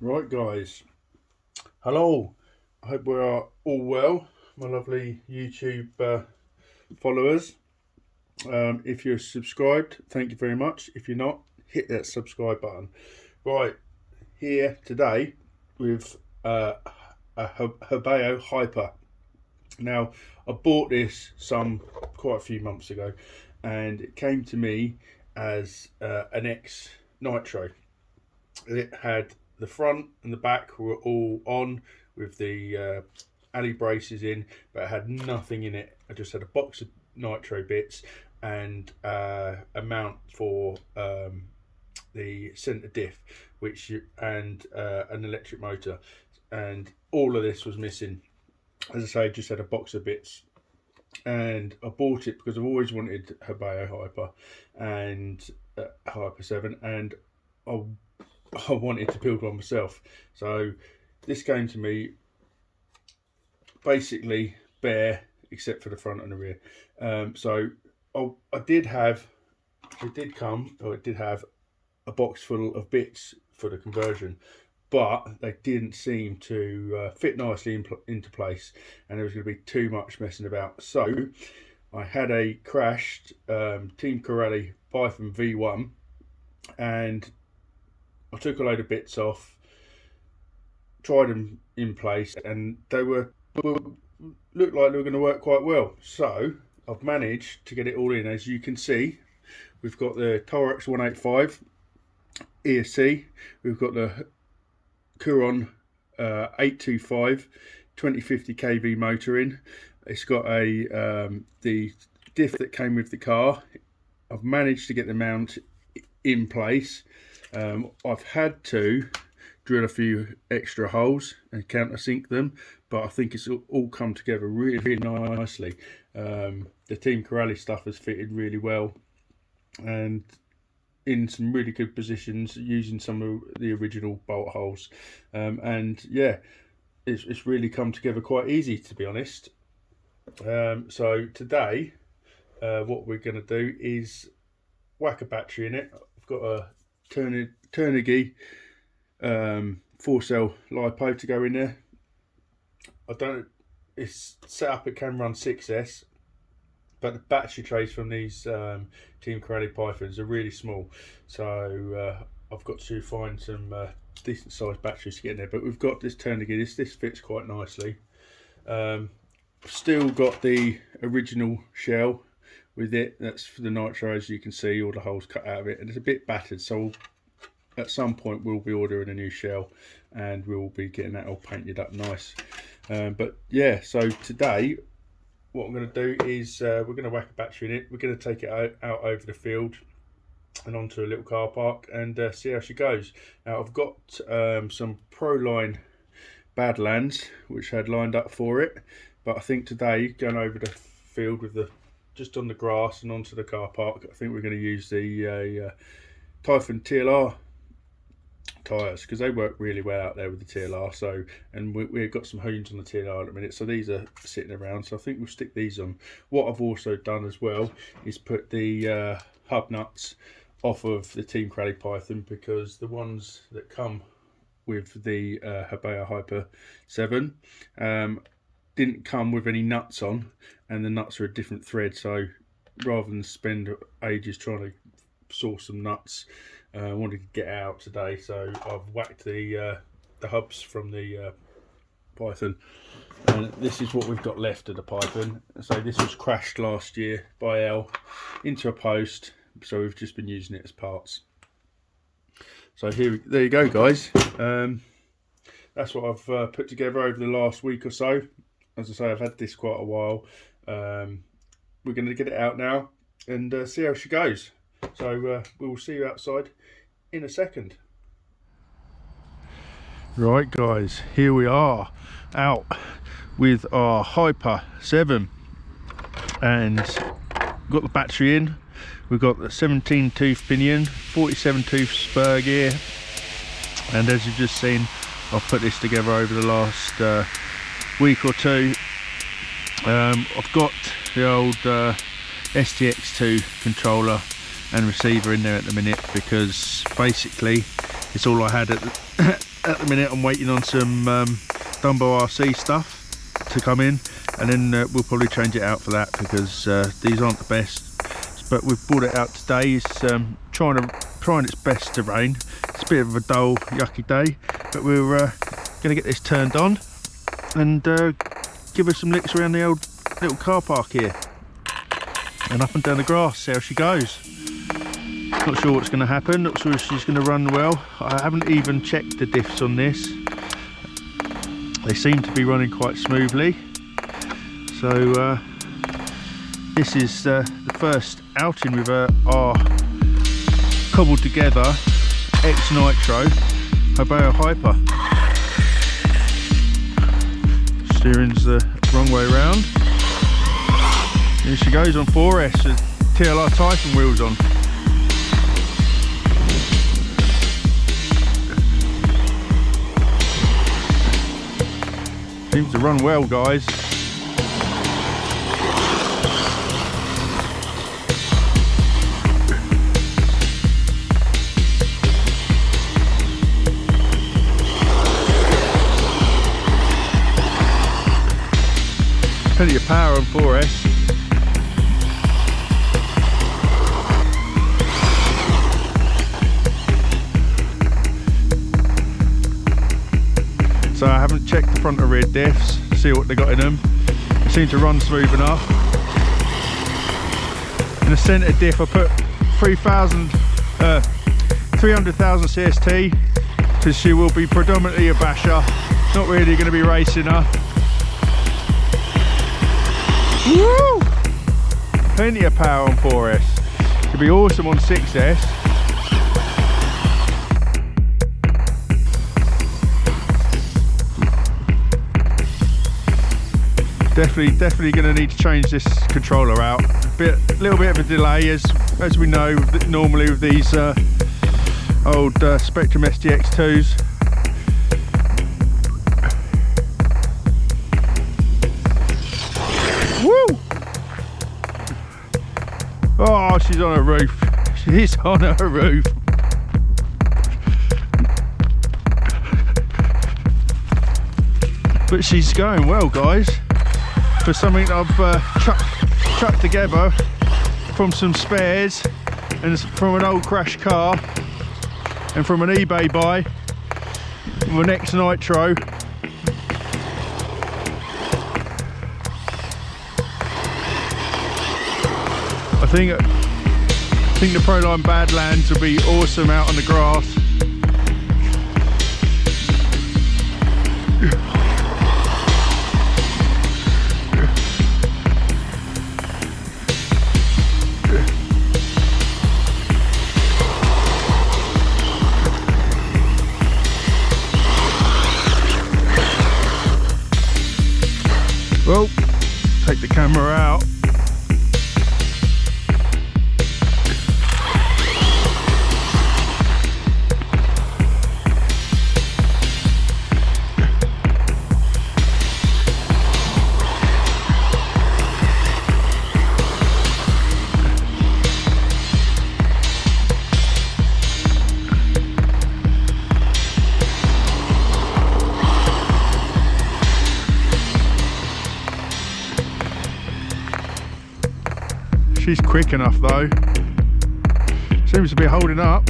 Right guys, hello, I hope we are all well, my lovely YouTube followers. If you're subscribed, thank you very much. If you're not, hit that subscribe button. Right, here today with a Hobao Hyper. Now, I bought this quite a few months ago, and it came to me as an X nitro. It had the front and the back were all on with the alley braces in, but it had nothing in it. I just had a box of nitro bits and a mount for the centre diff, and an electric motor, and all of this was missing. As I say, just had a box of bits, and I bought it because I've always wanted Hobao Hyper and Hyper 7, and I wanted to build one myself. So this came to me basically bare except for the front and the rear. So it did have a box full of bits for the conversion, but they didn't seem to fit nicely into place, and there was going to be too much messing about. So I had a crashed Team Corelli Python V1, and I took a load of bits off, tried them in place, and they looked like they were going to work quite well. So I've managed to get it all in. As you can see, we've got the Torex 185 ESC, we've got the Curon 825 2050 kV motor in. It's got the diff that came with the car. I've managed to get the mount in place. I've had to drill a few extra holes and countersink them, but I think it's all come together really nicely. The Team Corelli stuff has fitted really well, and in some really good positions using some of the original bolt holes, and yeah, it's really come together quite easy, to be honest. So today what we're going to do is whack a battery in it. I've got a Turnigi 4-cell LiPo to go in there. It's set up, it can run 6S, but the battery trays from these Team Corelli Pythons are really small, so I've got to find some decent sized batteries to get in there. But we've got this Turnigi, this fits quite nicely. Still got the original shell with it, that's for the nitro. As you can see, all the holes cut out of it, and it's a bit battered, so at some point we'll be ordering a new shell and we'll be getting that all painted up nice. But yeah, so today what I'm going to do is we're going to whack a battery in it. We're going to take it out over the field and onto a little car park and see how she goes. Now I've got some Proline Badlands which I had lined up for it, but I think today, going over the field with just on the grass and onto the car park, I think we're going to use the Typhon TLR tyres, because they work really well out there with the TLR. So, and we've got some Hoons on the TLR at the minute, so these are sitting around, so I think we'll stick these on. What I've also done as well is put the hub nuts off of the Team Corelli Python, because the ones that come with the Hobao Hyper 7. Didn't come with any nuts on, and the nuts are a different thread, so rather than spend ages trying to source some nuts, I wanted to get out today, so I've whacked the hubs from the Python, and this is what we've got left of the Python. So this was crashed last year by L into a post, so we've just been using it as parts. So there you go, guys. That's what I've put together over the last week or so. As I say, I've had this quite a while. We're going to get it out now and see how she goes. So we'll see you outside in a second. Right, guys, here we are out with our Hyper 7, and got the battery in. We've got the 17 tooth pinion, 47 tooth spur gear, and as you've just seen, I've put this together over the last week or two. I've got the old STX2 controller and receiver in there at the minute, because basically it's all I had at the minute. I'm waiting on some Dumbo RC stuff to come in, and then we'll probably change it out for that, because these aren't the best. But we've brought it out today. It's trying its best to rain. It's a bit of a dull, yucky day, but we're going to get this turned on and give her some licks around the old little car park here and up and down the grass, see how she goes. Not sure what's going to happen, not sure if she's going to run well. I haven't even checked the diffs on this. They seem to be running quite smoothly. So this is the first outing with our cobbled together ex-nitro Hobao Hyper. Steering's the wrong way around. Here she goes on 4S with TLR Typhon wheels on. Seems to run well, guys. Plenty of power on 4S. So I haven't checked the front and rear diffs, see what they got in them. They seem to run smooth enough. In the centre diff I put 300,000 CST, because she will be predominantly a basher, not really going to be racing her. Woo! Plenty of power on 4S. It'd be awesome on 6S. Definitely going to need to change this controller out. A little bit of a delay, as we know normally with these old Spectrum STX2s. Woo! Oh, she's on a roof. She's on a roof. But she's going well, guys. For something I've chucked together from some spares and from an old crash car and from an eBay buy with an ex-nitro. I think the Proline Badlands will be awesome out on the grass. Well, take the camera out. She's quick enough though. Seems to be holding up.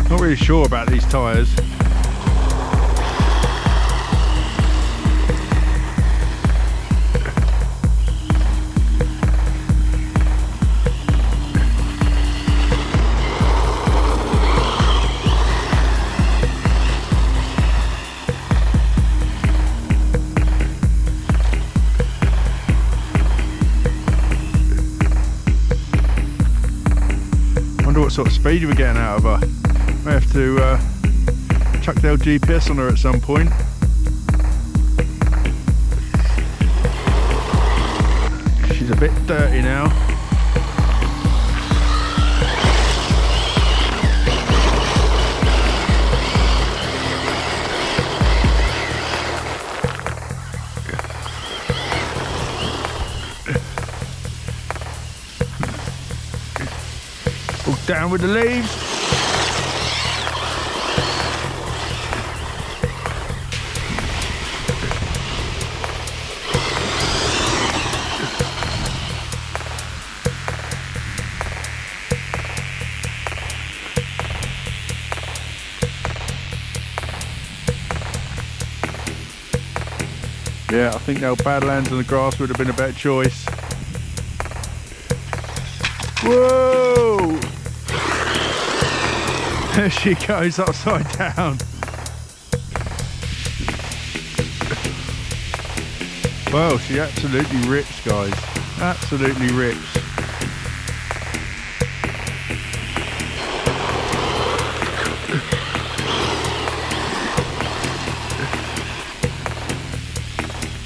Not really sure about these tyres. Wonder what sort of speed we're getting out of her. May have to chuck the old GPS on her at some point. She's a bit dirty now. All down with the leaves. Yeah, I think the old Badlands on the grass would have been a better choice. Whoa! There she goes upside down. Well, she absolutely rips, guys. Absolutely rips.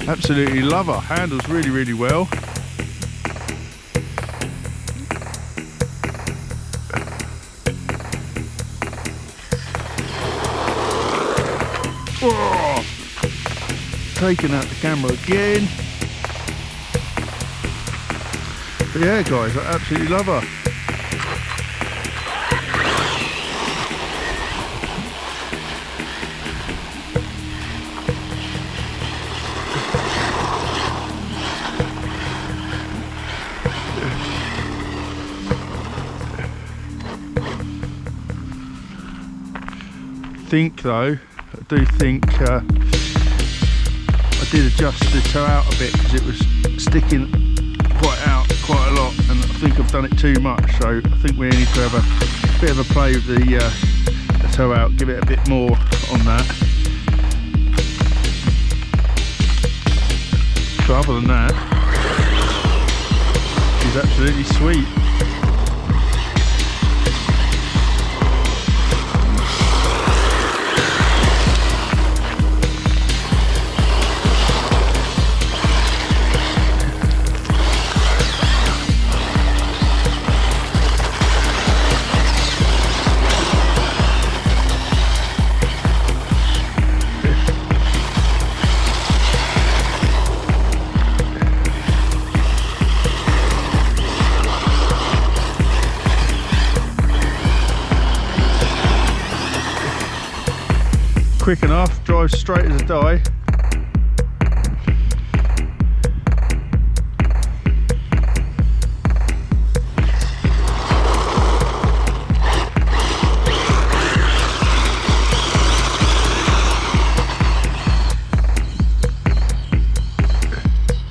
Absolutely love her. Handles really, really well. Oh, taking out the camera again. But yeah, guys, I absolutely love her. I do think I did adjust the toe out a bit because it was sticking quite a lot, and I think I've done it too much, so I think we need to have a bit of a play with the toe out, give it a bit more on that. So other than that, she's absolutely sweet. Quick enough, drives straight as a die.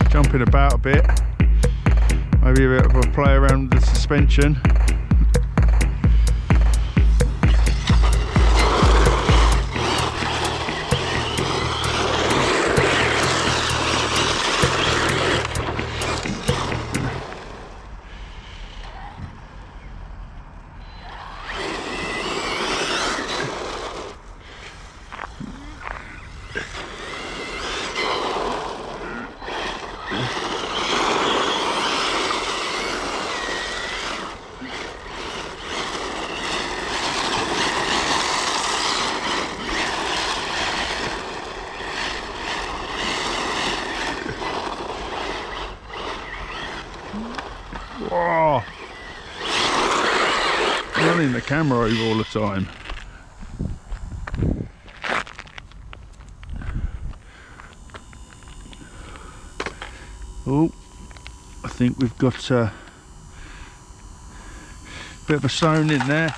Jumping about a bit, maybe a bit of a play around with the suspension. running the camera over all the time. Oh, I think we've got a bit of a stone in there.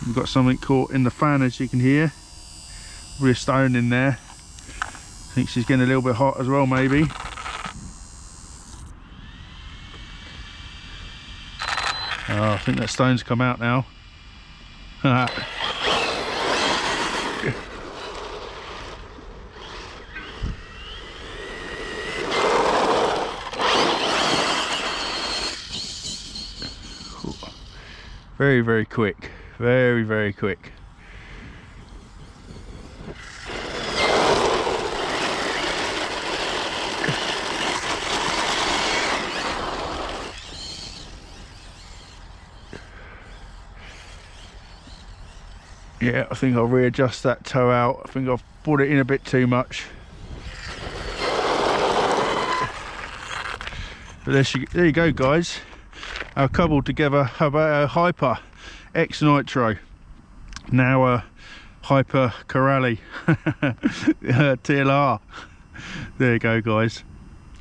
We've got something caught in the fan, as you can hear. Probably a stone in there. I think she's getting a little bit hot as well, maybe. Oh, I think that stone's come out now. Very, very quick. Very, very quick. Yeah, I think I'll readjust that toe out. I think I've brought it in a bit too much. But there you go, guys. Our cobbled together Hobao Hyper X Nitro. Now a Hyper Corrali TLR. There you go, guys.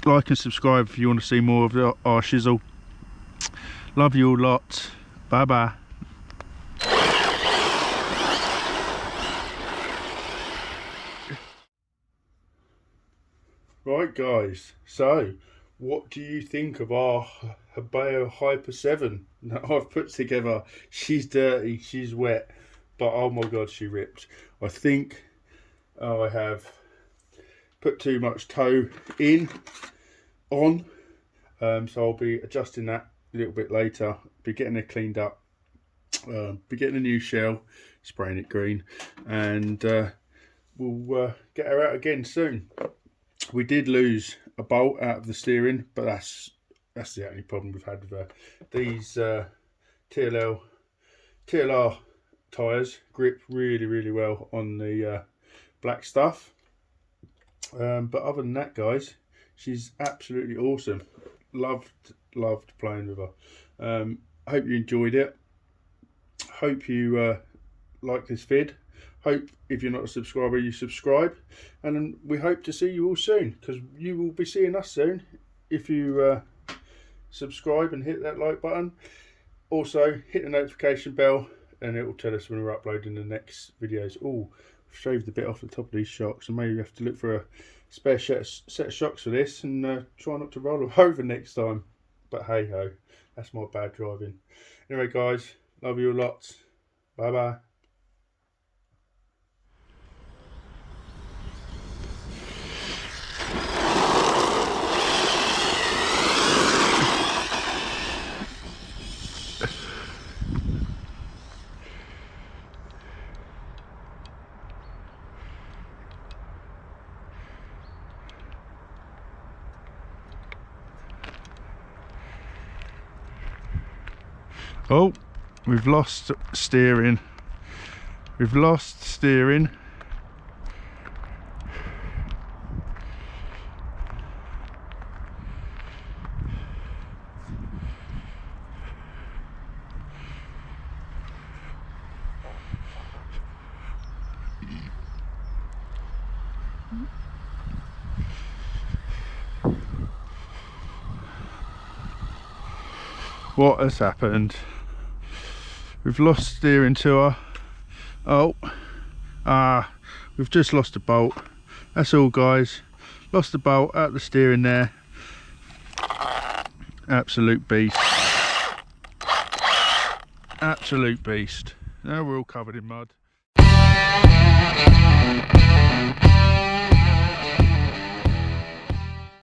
Like and subscribe if you want to see more of our shizzle. Love you all lots. Bye bye. Right, guys, so what do you think of our Hobao Hyper 7 that I've put together? She's dirty, she's wet, but oh my god, she ripped. I think I have put too much toe on, so I'll be adjusting that a little bit later, be getting it cleaned up, be getting a new shell, spraying it green, and we'll get her out again soon. We did lose a bolt out of the steering, but that's the only problem we've had with her. These TLR tyres grip really, really well on the black stuff. But other than that, guys, she's absolutely awesome. Loved playing with her. Hope you enjoyed it. Hope you like this vid. Hope if you're not a subscriber, you subscribe, and we hope to see you all soon, because you will be seeing us soon if you subscribe and hit that like button. Also hit the notification bell and it will tell us when we're uploading the next videos. Oh, I've shaved a bit off the top of these shocks, and maybe you have to look for a spare set of shocks for this, and try not to roll them over next time. But hey ho, that's my bad driving. Anyway, guys, love you a lot. Bye bye. Oh, we've lost steering. We've lost steering. What has happened? We've lost steering to her. Oh, we've just lost a bolt. That's all, guys. Lost the bolt out the steering there. Absolute beast. Absolute beast. Now we're all covered in mud.